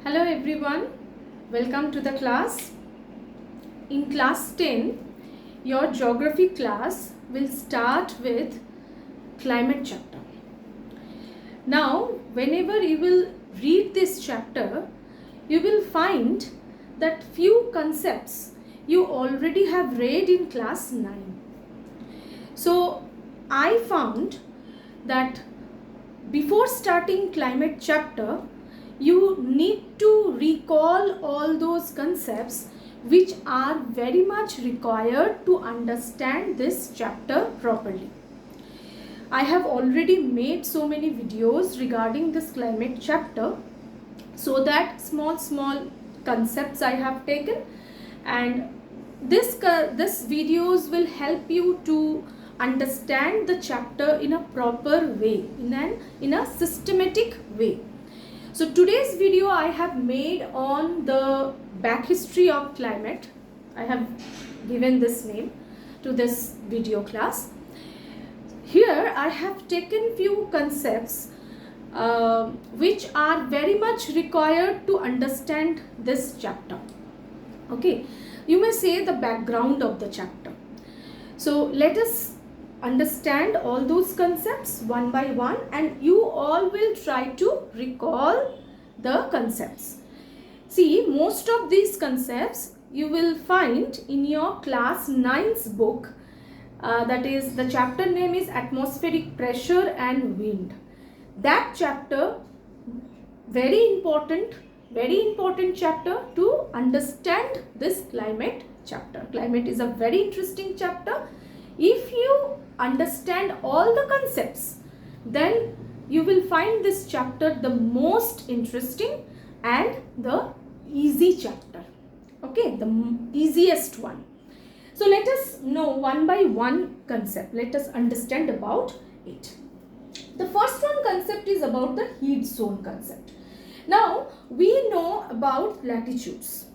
Hello everyone, welcome to the class. In class 10, your geography class will start with climate chapter. Now, whenever you will read this chapter, you will find that few concepts you already have read in class 9. So, I found that before starting climate chapter, you need to recall all those concepts which are very much required to understand this chapter properly. I have already made so many videos regarding this climate chapter, so that small concepts I have taken, and this videos will help you to understand the chapter in a proper way, in a systematic way. So today's video I have made on the back history of climate. I have given this name to this video class. Here I have taken few concepts which are very much required to understand this chapter. Okay, you may say the background of the chapter. So let us understand all those concepts one by one, and you all will try to recall the concepts. See, most of these concepts you will find in your class 9's book, that is, the chapter name is Atmospheric Pressure and Wind. That chapter, very important chapter to understand this climate chapter. Climate is a very interesting chapter. If you understand all the concepts, then you will find this chapter the most interesting and the easy chapter. Okay, the easiest one. So let us know one by one concept. Let us understand about it. The first one concept is about the heat zone concept. Now we know about latitudes.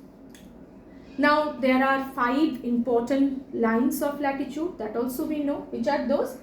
Now there are 5 important lines of latitude, that also we know. Which are those?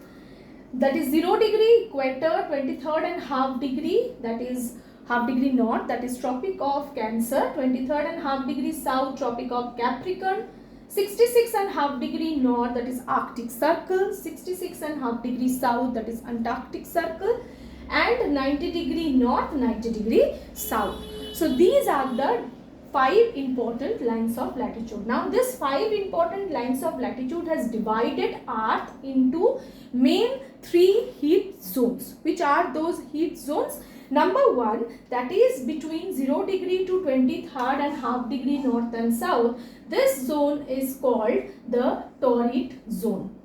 That is 0 degree equator, 23rd and half degree, that is half degree north, that is Tropic of Cancer, 23rd and half degree south, Tropic of Capricorn, 66 and half degree north, that is Arctic Circle, 66 and half degree south, that is Antarctic Circle, and 90 degree north, 90 degree south. So these are the 5 important lines of latitude. Now this 5 important lines of latitude has divided Earth into main 3 heat zones. Which are those heat zones? Number 1, that is between 0 degree to 23rd and half degree north and south. This zone is called the torrid zone.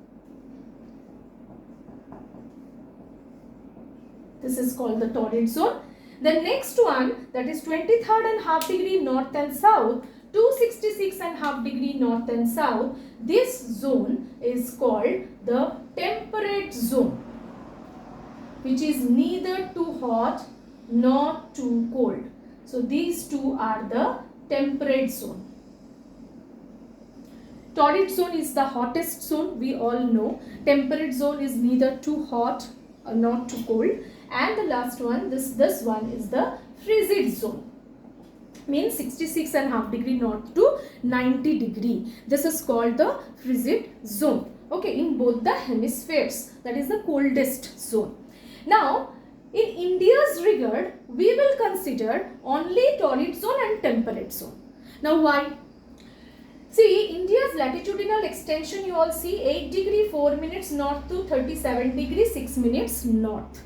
This is called the torrid zone. The next one, that is 23rd and half degree north and south to 66 and half degree north and south. This zone is called the temperate zone, which is neither too hot nor too cold. So these two are the temperate zone. Torrid zone is the hottest zone, we all know. Temperate zone is neither too hot nor too cold. And the last one, this one is the frigid zone, means 66 and half degree north to 90 degree. This is called the frigid zone. Okay, in both the hemispheres, that is the coldest zone. Now, in India's regard, we will consider only torrid zone and temperate zone. Now, why? See, India's latitudinal extension, you all see 8 degree 4 minutes north to 37 degree 6 minutes north.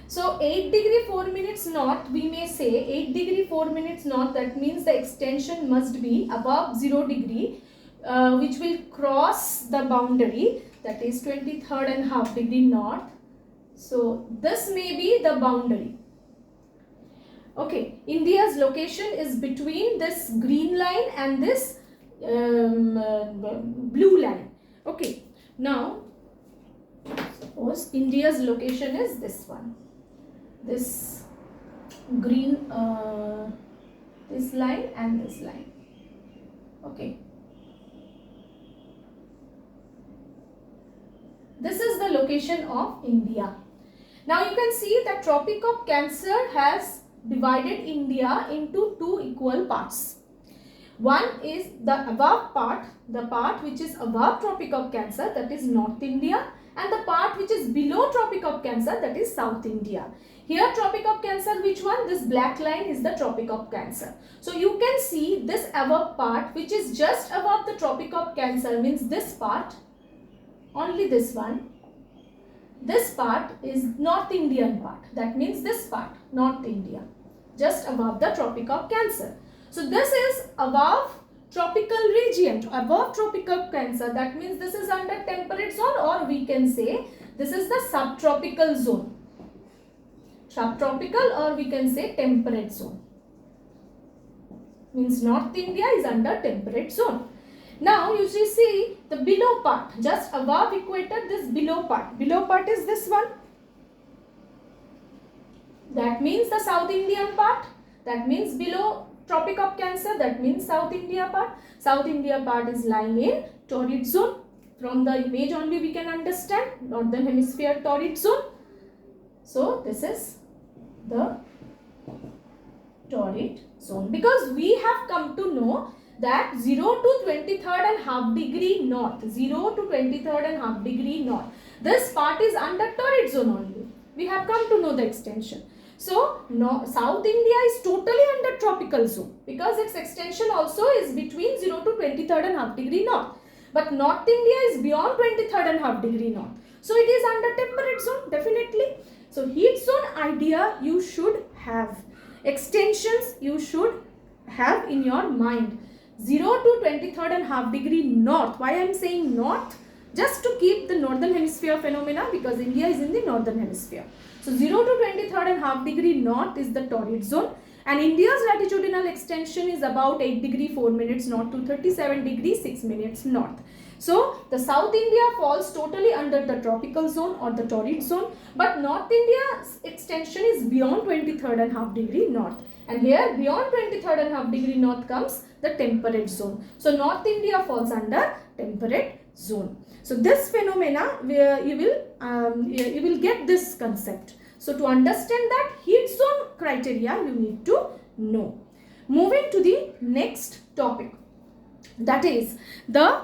So 8 degree 4 minutes north, we may say 8 degree 4 minutes north, that means the extension must be above 0 degree, which will cross the boundary, that is 23rd and half degree north. So this may be the boundary. Okay, India's location is between this green line and this blue line. Okay, now suppose India's location is this one. This green, this line and this line. Okay, this is the location of India. Now you can see that Tropic of Cancer has divided India into two equal parts. One is the above part, the part which is above Tropic of Cancer, that is North India, and the part which is below Tropic of Cancer, that is South India. Here Tropic of Cancer, which one? This black line is the Tropic of Cancer. So you can see this above part which is just above the Tropic of Cancer, means this part, only this one. This part is North Indian part, that means this part, North India, just above the Tropic of Cancer. So this is above tropical region, above Tropic of Cancer, that means this is under temperate zone, or we can say this is the subtropical zone. Subtropical, or we can say temperate zone. Means North India is under temperate zone. Now you see the below part, just above equator, this below part. Below part is this one. That means the South Indian part. That means below Tropic of Cancer, that means South India part. South India part is lying in torrid zone. From the image only we can understand Northern Hemisphere torrid zone. So this is the torrid zone, because we have come to know that 0 to 23.5 degree north, 0 to 23.5 degree north, this part is under torrid zone only. We have come to know the extension. So South India is totally under tropical zone, because its extension also is between 0 to 23.5 degree north. But North India is beyond 23.5 degree north. So it is under temperate zone, definitely. So heat zone idea you should have. Extensions you should have in your mind. 0 to 23.5 degree north. Why I am saying north? Just to keep the northern hemisphere phenomena, because India is in the northern hemisphere. So 0 to 23.5 degree north is the torrid zone, and India's latitudinal extension is about 8 degree 4 minutes north to 37 degree 6 minutes north. So the South India falls totally under the tropical zone or the torrid zone, but North India's extension is beyond 23.5 degree north. And here beyond 23.5 degree north comes the temperate zone. So North India falls under temperate zone. So this phenomena where you will get this concept. So to understand that heat zone criteria you need to know. Moving to the next topic, that is the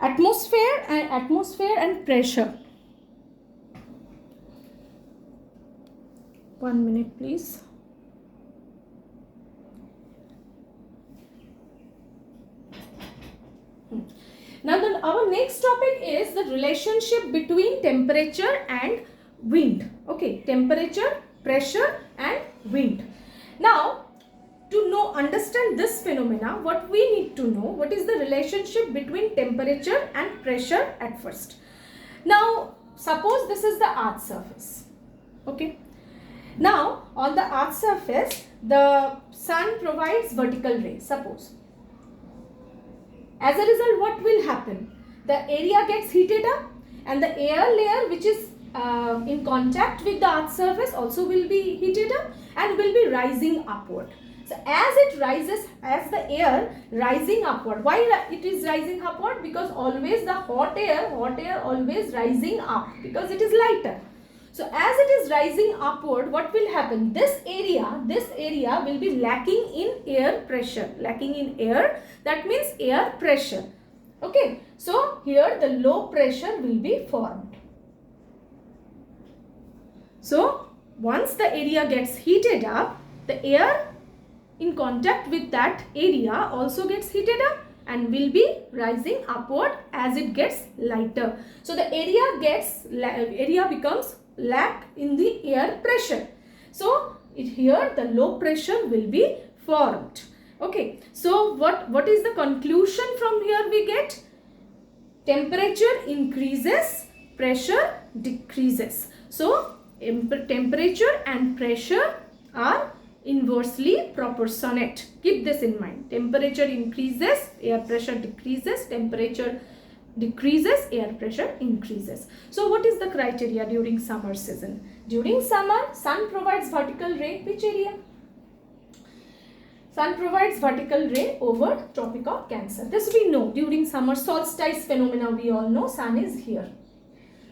atmosphere and pressure. 1 minute please. Now our next topic is the relationship between temperature and wind. Okay, temperature, pressure and wind. Now to understand this phenomena, what we need to know, what is the relationship between temperature and pressure at first. Now suppose this is the earth surface. Okay, now on the earth surface the sun provides vertical rays. Suppose, as a result, what will happen? The area gets heated up, and the air layer which is in contact with the earth surface also will be heated up and will be rising upward. So as it rises, as the air rising upward, why it is rising upward? Because always the hot air always rising up, because it is lighter. So as it is rising upward, what will happen? This area will be lacking in air pressure. Lacking in air, that means air pressure. Okay, so here the low pressure will be formed. So once the area gets heated up, the air in contact with that area also gets heated up and will be rising upward as it gets lighter. So the area becomes lack in the air pressure. So here the low pressure will be formed. Okay, so what is the conclusion from here we get? Temperature increases, pressure decreases. So temperature and pressure are inversely proportionate. Keep this in mind. Temperature increases, air pressure decreases. Temperature decreases, air pressure increases. So what is the criteria during summer season? During summer, sun provides vertical ray. Which area? Sun provides vertical ray over Tropic of Cancer. This we know. During summer solstice phenomena, we all know sun is here.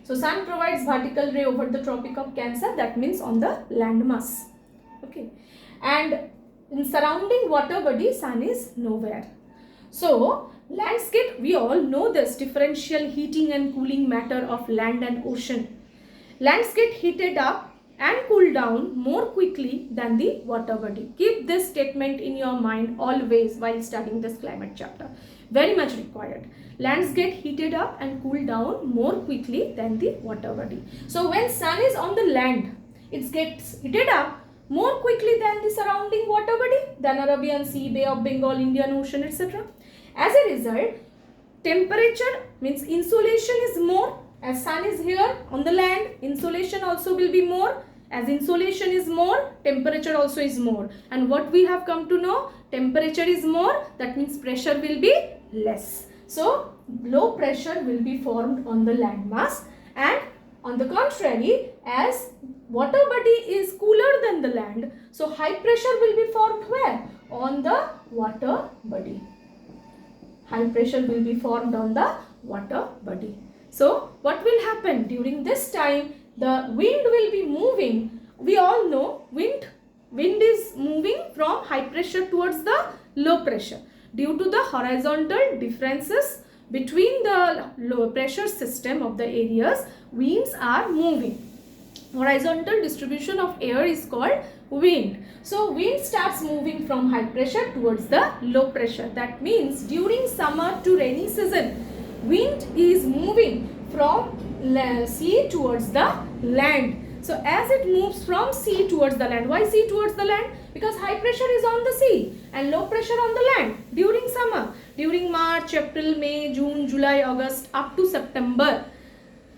So sun provides vertical ray over the Tropic of Cancer. That means on the landmass. Okay, and in surrounding water body, sun is nowhere. So landscape, we all know this differential heating and cooling matter of land and ocean. Lands get heated up and cool down more quickly than the water body. Keep this statement in your mind always while studying this climate chapter. Very much required. Lands get heated up and cool down more quickly than the water body. So when sun is on the land, it gets heated up more quickly than the surrounding water body, than Arabian Sea, Bay of Bengal, Indian Ocean, etc. As a result, temperature means insolation is more. As sun is here on the land, insolation also will be more. As insolation is more, temperature also is more. And what we have come to know, temperature is more, that means pressure will be less. So low pressure will be formed on the landmass, and on the contrary, as water body is cooler than the land, so high pressure will be formed where? On the water body. High pressure will be formed on the water body. So what will happen during this time? The wind will be moving. We all know wind is moving from high pressure towards the low pressure. Due to the horizontal differences between the low pressure system of the areas, winds are moving. Horizontal distribution of air is called wind. So wind starts moving from high pressure towards the low pressure. That means during summer to rainy season, wind is moving from sea towards the land. So as it moves from sea towards the land, why sea towards the land? Because high pressure is on the sea and low pressure on the land during summer. During March, April, May, June, July, August up to September,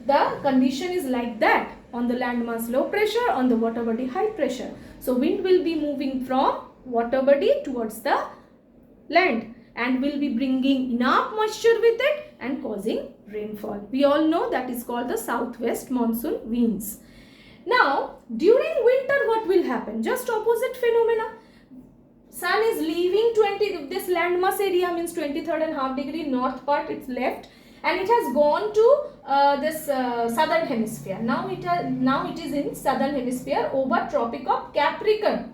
the condition is like that. On the landmass low pressure, on the water body high pressure. So wind will be moving from water body towards the land and will be bringing enough moisture with it and causing rainfall. We all know that is called the southwest monsoon winds. Now during winter what will happen? Just opposite phenomena. Sun is leaving this landmass area, means 23.5 degree north part, it's left, and it has gone to this southern hemisphere. Now it is in southern hemisphere over Tropic of Capricorn.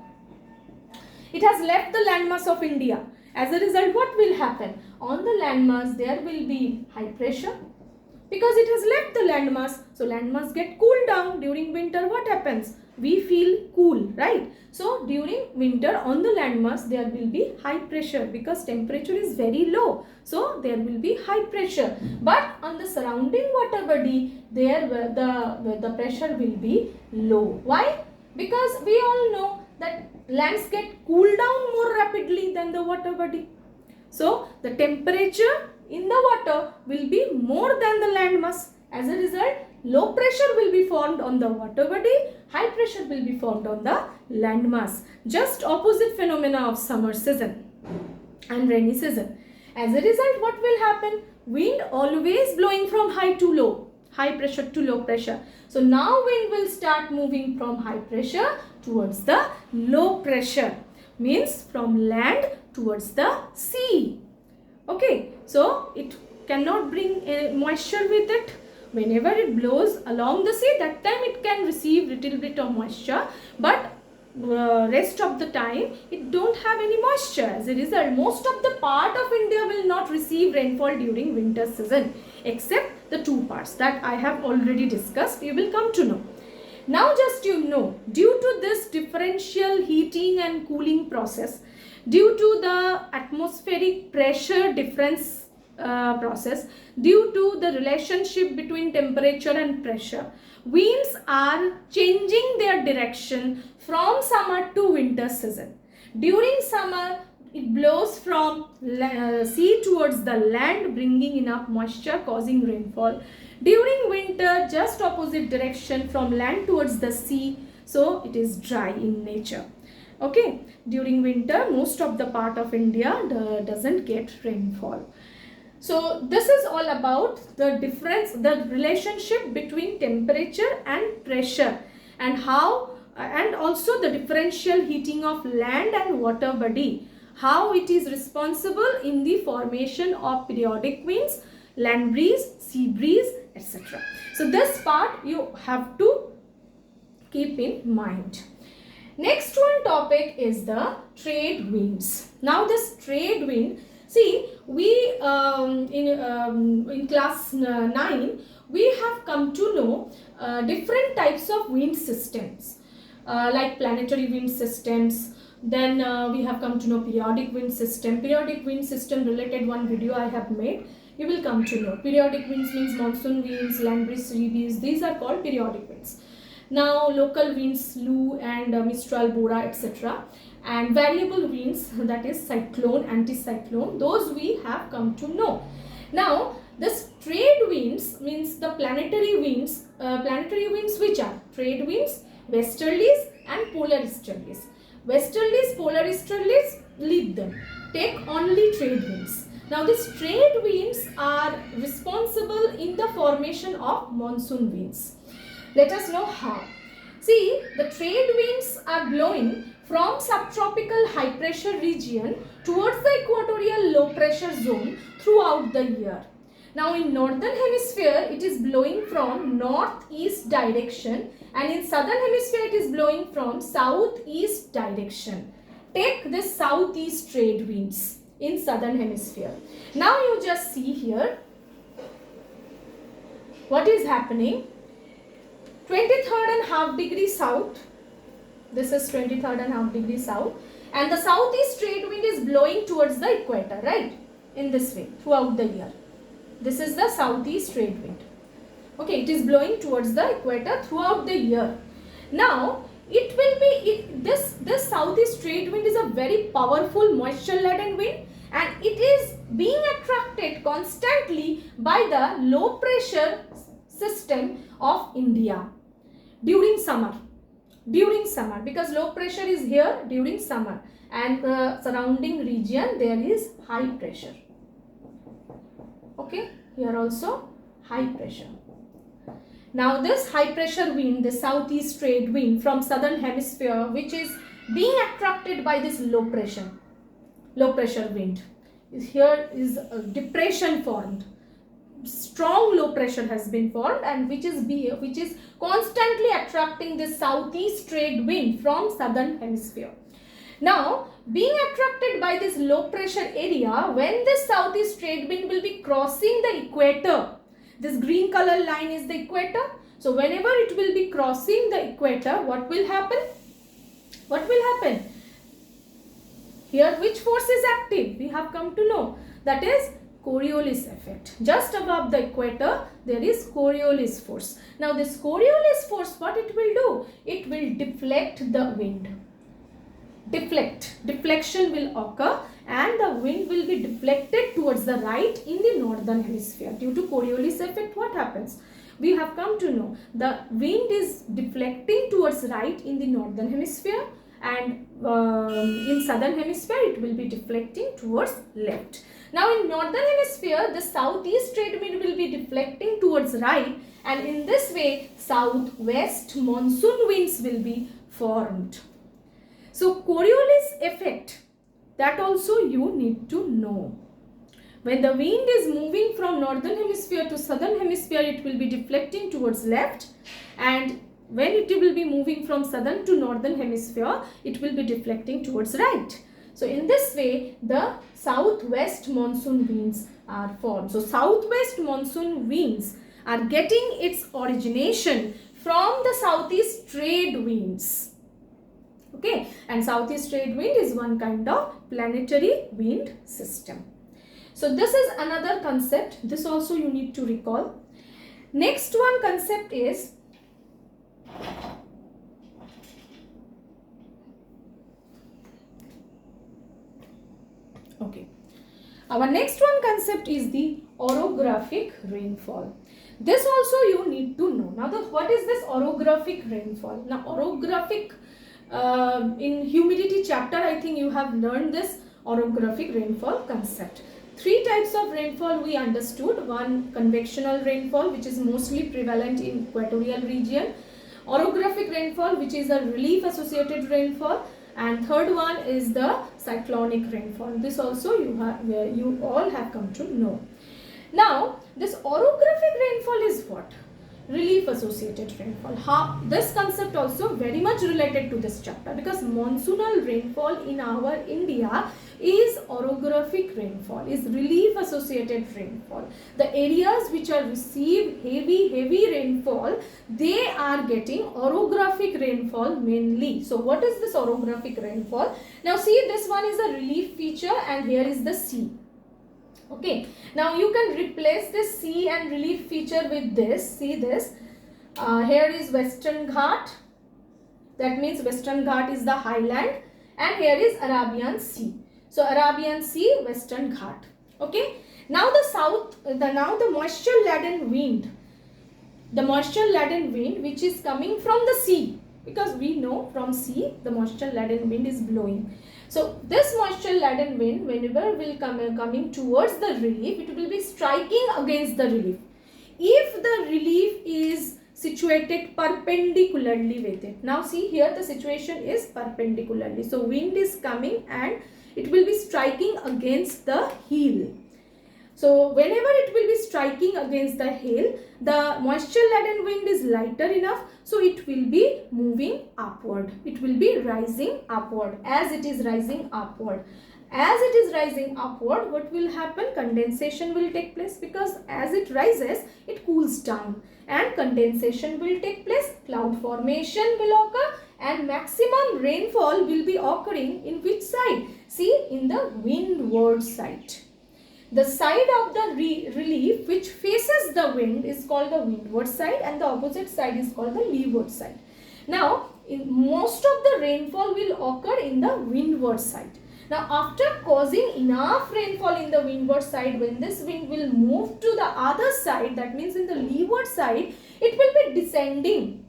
It has left the landmass of India. As a result, what will happen? On the landmass there will be high pressure because it has left the landmass. So landmass get cooled down. During winter what happens? We feel cool, right? So during winter on the landmass there will be high pressure because temperature is very low. So there will be high pressure. But on the surrounding water body there the pressure will be low. Why? Because we all know that lands get cooled down more rapidly than the water body. So the temperature in the water will be more than the landmass. As a result, low pressure will be formed on the water body, high pressure will be formed on the landmass. Just opposite phenomena of summer season and rainy season. As a result, what will happen? Wind always blowing from high to low, high pressure to low pressure. So now wind will start moving from high pressure towards the low pressure, means from land towards the sea. Okay, so it cannot bring moisture with it. Whenever it blows along the sea, that time it can receive little bit of moisture, but rest of the time it don't have any moisture. As a result, most of the part of India will not receive rainfall during winter season, except the two parts that I have already discussed. You will come to know. Now just you know, due to this differential heating and cooling process, due to the atmospheric pressure difference process, due to the relationship between temperature and pressure, winds are changing their direction from summer to winter season. During summer, it blows from sea towards the land, bringing enough moisture, causing rainfall. During winter, just opposite direction, from land towards the sea, so it is dry in nature. Okay, during winter, most of the part of India doesn't get rainfall. So this is all about the difference, the relationship between temperature and pressure, and how, and also the differential heating of land and water body, how it is responsible in the formation of periodic winds, land breeze, sea breeze, etc. So this part you have to keep in mind. Next one topic is the trade winds. Now this trade wind, see, we in class 9 we have come to know different types of wind systems like planetary wind systems. Then we have come to know periodic wind system. Periodic wind system related one video I have made. You will come to know. Periodic winds means monsoon winds, land breeze, sea breeze. These are called periodic winds. Now local winds, Lu and Mistral, Bora, etc. And variable winds, that is cyclone, anticyclone. Those we have come to know. Now this trade winds means the planetary winds. Planetary winds which are trade winds, westerlies and polar easterlies. Westerlies, polar easterlies, leave them. Take only trade winds. Now these trade winds are responsible in the formation of monsoon winds. Let us know how. See, the trade winds are blowing from subtropical high pressure region towards the equatorial low pressure zone throughout the year. Now in northern hemisphere it is blowing from northeast direction, and in southern hemisphere it is blowing from southeast direction. Take this southeast trade winds in southern hemisphere. Now you just see here what is happening. 23rd and half degree south. This is 23rd and half degree south, and the southeast trade wind is blowing towards the equator, right? In this way throughout the year. This is the southeast trade wind. Okay, it is blowing towards the equator throughout the year. Now it will be this southeast trade wind is a very powerful moisture laden wind, and it is being attracted constantly by the low pressure system of India during summer, because low pressure is here during summer, and the surrounding region there is high pressure. Okay, here also high pressure. Now this high pressure wind, the southeast trade wind from southern hemisphere, which is being attracted by this low pressure wind, here is a depression formed. Strong low pressure has been formed, and which is constantly attracting this southeast trade wind from southern hemisphere. Now being attracted by this low pressure area, when this southeast trade wind will be crossing the equator, this green color line is the equator. So whenever it will be crossing the equator, what will happen? Here which force is active? We have come to know, that is Coriolis effect. Just above the equator there is Coriolis force. Now this Coriolis force, what it will do? It will deflect the wind. Deflection will occur, and the wind will be deflected towards the right in the northern hemisphere. Due to Coriolis effect, what happens? We have come to know the wind is deflecting towards right in the northern hemisphere, and in southern hemisphere it will be deflecting towards left. Now in northern hemisphere the southeast trade wind will be deflecting towards right, and in this way southwest monsoon winds will be formed. So Coriolis effect, that also you need to know. When the wind is moving from northern hemisphere to southern hemisphere, it will be deflecting towards left, and when it will be moving from southern to northern hemisphere, it will be deflecting towards right. So in this way the southwest monsoon winds are formed. So southwest monsoon winds are getting its origination from the southeast trade winds. Okay, and southeast trade wind is one kind of planetary wind system. So this is another concept. This also you need to recall. Next one concept is our next one concept is the orographic rainfall. This also you need to know. Now what is this orographic rainfall? Now orographic, in humidity chapter I think you have learned this orographic rainfall concept. Three types of rainfall we understood. One, convectional rainfall, which is mostly prevalent in equatorial region. Orographic rainfall, which is a relief associated rainfall. And third one is the cyclonic rainfall. This also you all have come to know. Now this orographic rainfall is what? relief associated rainfall. How this concept also very much related to this chapter, because monsoonal rainfall in our India is orographic rainfall, is relief associated rainfall. The areas which are receive heavy rainfall, they are getting orographic rainfall mainly. So what is this orographic rainfall? Now see, this one is a relief feature and here is the sea. Okay, now you can replace this sea and relief feature with this. See this, here is Western Ghat, that means Western Ghat is the highland, and here is Arabian Sea. So Arabian Sea, Western Ghat. Okay, now the moisture laden wind, which is coming from the sea, because we know from sea the moisture laden wind is blowing. So this moisture laden wind, whenever will coming towards the relief, it will be striking against the relief. If the relief is situated perpendicularly with it. Now see, here the situation is perpendicularly. So wind is coming and it will be striking against the hill. So whenever it will be striking against the hill, the moisture laden wind is lighter enough, so it will be moving upward. It will be rising upward. As it is rising upward, what will happen? Condensation will take place, because as it rises, it cools down and condensation will take place. Cloud formation will occur and maximum rainfall will be occurring in which side? See, in the windward side. The side of the relief which faces the wind is called the windward side and the opposite side is called the leeward side. Now, most of the rainfall will occur in the windward side. Now, after causing enough rainfall in the windward side, when this wind will move to the other side, that means in the leeward side, it will be descending.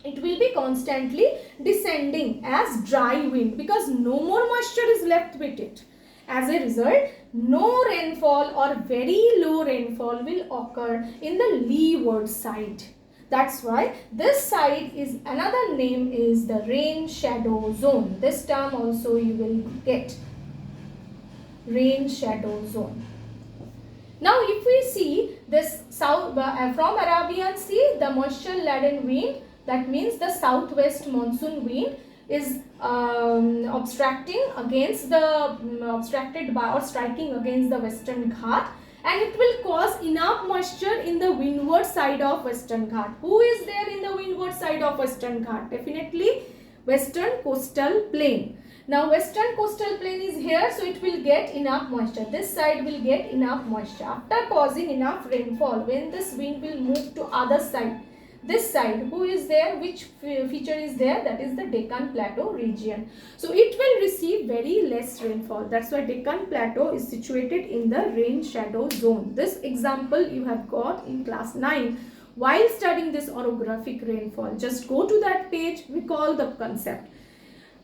It will be constantly descending as dry wind, because no more moisture is left with it. As a result, no rainfall or very low rainfall will occur in the leeward side. That's why this side is, another name is the rain shadow zone. This term also you will get, rain shadow zone. Now if we see this south from Arabian Sea, the moisture laden wind, that means the southwest monsoon wind, is obstructed by or striking against the Western Ghat, and it will cause enough moisture in the windward side of Western Ghat. Who is there in the windward side of Western Ghat? Definitely Western coastal plain. Now Western coastal plain is here, so it will get enough moisture. This side will get enough moisture. After causing enough rainfall, when this wind will move to other side, this side, who is there, which feature is there? That is the Deccan Plateau region. So it will receive very less rainfall. That's why Deccan Plateau is situated in the rain shadow zone. This example you have got in class 9 while studying this orographic rainfall. Just go to that page, recall the concept.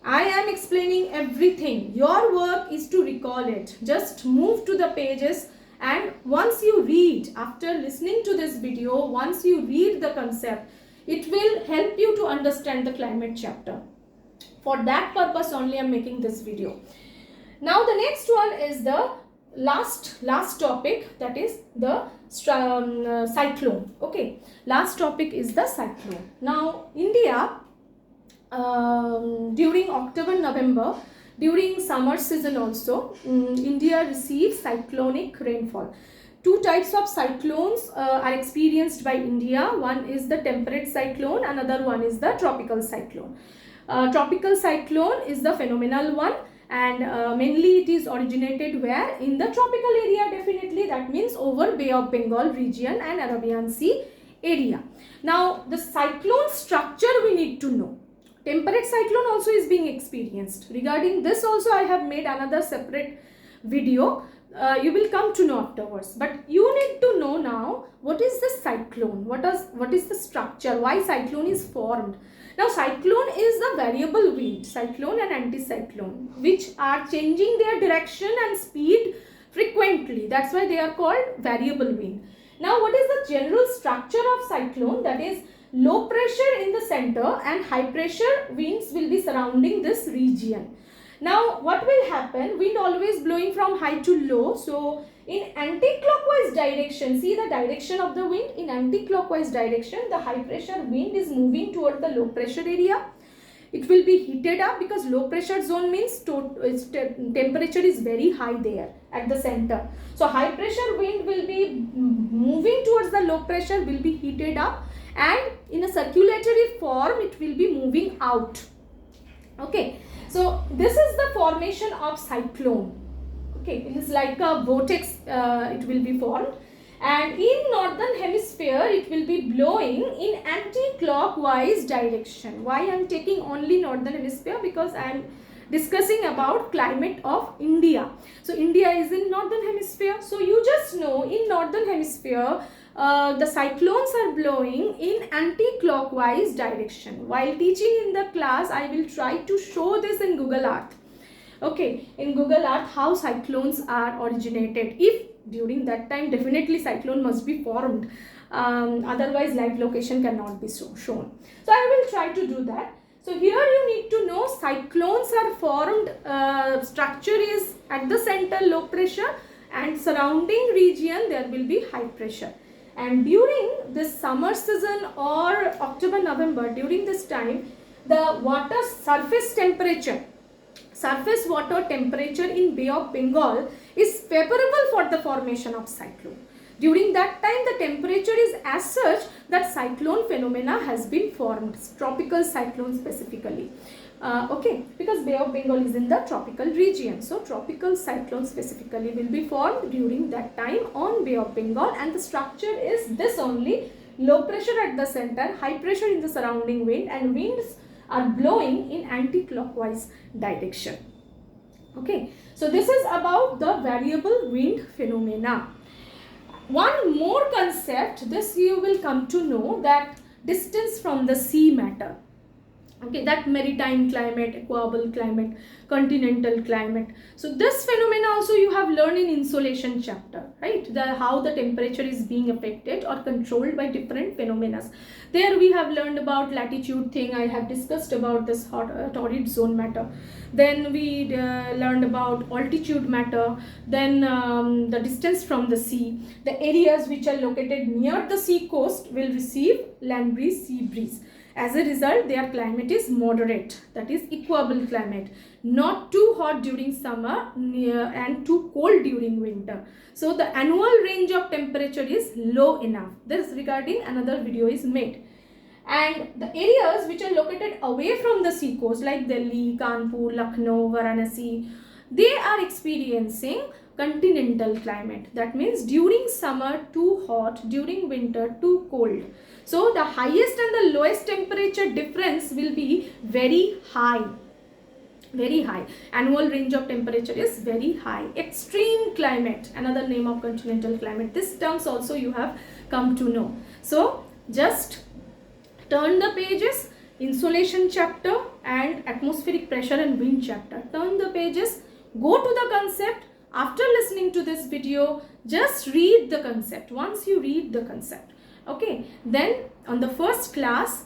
I am explaining everything. Your work is to recall it. Just move to the pages. And once you read, after listening to this video, once you read the concept, it will help you to understand the climate chapter. For that purpose only I am making this video. Now the next one is the last topic, that is the cyclone. Okay, last topic is the cyclone. Now India, during October, November, during summer season also, India receives cyclonic rainfall. Two types of cyclones are experienced by India. One is the temperate cyclone, another one is the tropical cyclone. Tropical cyclone is the phenomenal one, and mainly it is originated where? In the tropical area, definitely. That means over Bay of Bengal region and Arabian Sea area. Now the cyclone structure we need to know. Temperate cyclone also is being experienced. Regarding this also I have made another separate video. You will come to know afterwards. But you need to know now what is the cyclone, what is the structure, why cyclone is formed. Now cyclone is the variable wind, cyclone and anticyclone, which are changing their direction and speed frequently. That's why they are called variable wind. Now what is the general structure of cyclone? That is, low pressure in the center and high pressure winds will be surrounding this region. Now what will happen? Wind always blowing from high to low. So in anti-clockwise direction, see the direction of the wind. In anti-clockwise direction, the high pressure wind is moving toward the low pressure area. It will be heated up because low pressure zone means temperature is very high there at the center. So high pressure wind will be moving towards the low pressure, will be heated up, and in a circulatory form it will be moving out. Okay, so this is the formation of cyclone. Okay, it is like a vortex, it will be formed, and in northern hemisphere it will be blowing in anti-clockwise direction. Why I am taking only northern hemisphere? Because I am discussing about climate of India. So India is in northern hemisphere, so you just know in northern hemisphere the cyclones are blowing in anti-clockwise direction. While teaching in the class, I will try to show this in Google Earth. Okay, in Google Earth how cyclones are originated. If during that time, definitely cyclone must be formed. Otherwise live location cannot be shown. So I will try to do that. So here you need to know cyclones are formed, structure is at the center low pressure, and surrounding region there will be high pressure. And during this summer season or October, November, during this time, the water surface water temperature in Bay of Bengal is favorable for the formation of cyclone. During that time, the temperature is as such that cyclone phenomena has been formed, tropical cyclone specifically. Okay, because Bay of Bengal is in the tropical region. So tropical cyclone specifically will be formed during that time on Bay of Bengal, and the structure is this only: low pressure at the center, high pressure in the surrounding wind, and winds are blowing in anti-clockwise direction. Okay, so this is about the variable wind phenomena. One more concept, this you will come to know, that distance from the sea matter. Okay, that maritime climate, equable climate, continental climate. So this phenomena also you have learned in insolation chapter, right? How the temperature is being affected or controlled by different phenomena. There we have learned about latitude thing. I have discussed about this torrid zone matter. Then we learned about altitude matter. Then the distance from the sea. The areas which are located near the sea coast will receive land breeze, sea breeze. As a result, their climate is moderate, that is equable climate, not too hot during summer and too cold during winter. So the annual range of temperature is low enough. This regarding another video is made. And the areas which are located away from the sea coast like Delhi, Kanpur, Lucknow, Varanasi, they are experiencing continental climate. That means during summer too hot, during winter too cold. So the highest and the lowest temperature difference will be very high. Very high. Annual range of temperature is very high. Extreme climate, another name of continental climate. This terms also you have come to know. So just turn the pages, insolation chapter and atmospheric pressure and wind chapter. Turn the pages, go to the concept. After listening to this video, just read the concept. Once you read the concept, okay, then on the first class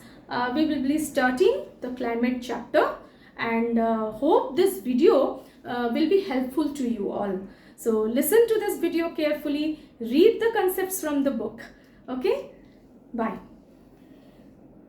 we will be starting the climate chapter, and hope this video will be helpful to you all. So listen to this video carefully, read the concepts from the book. Okay, bye.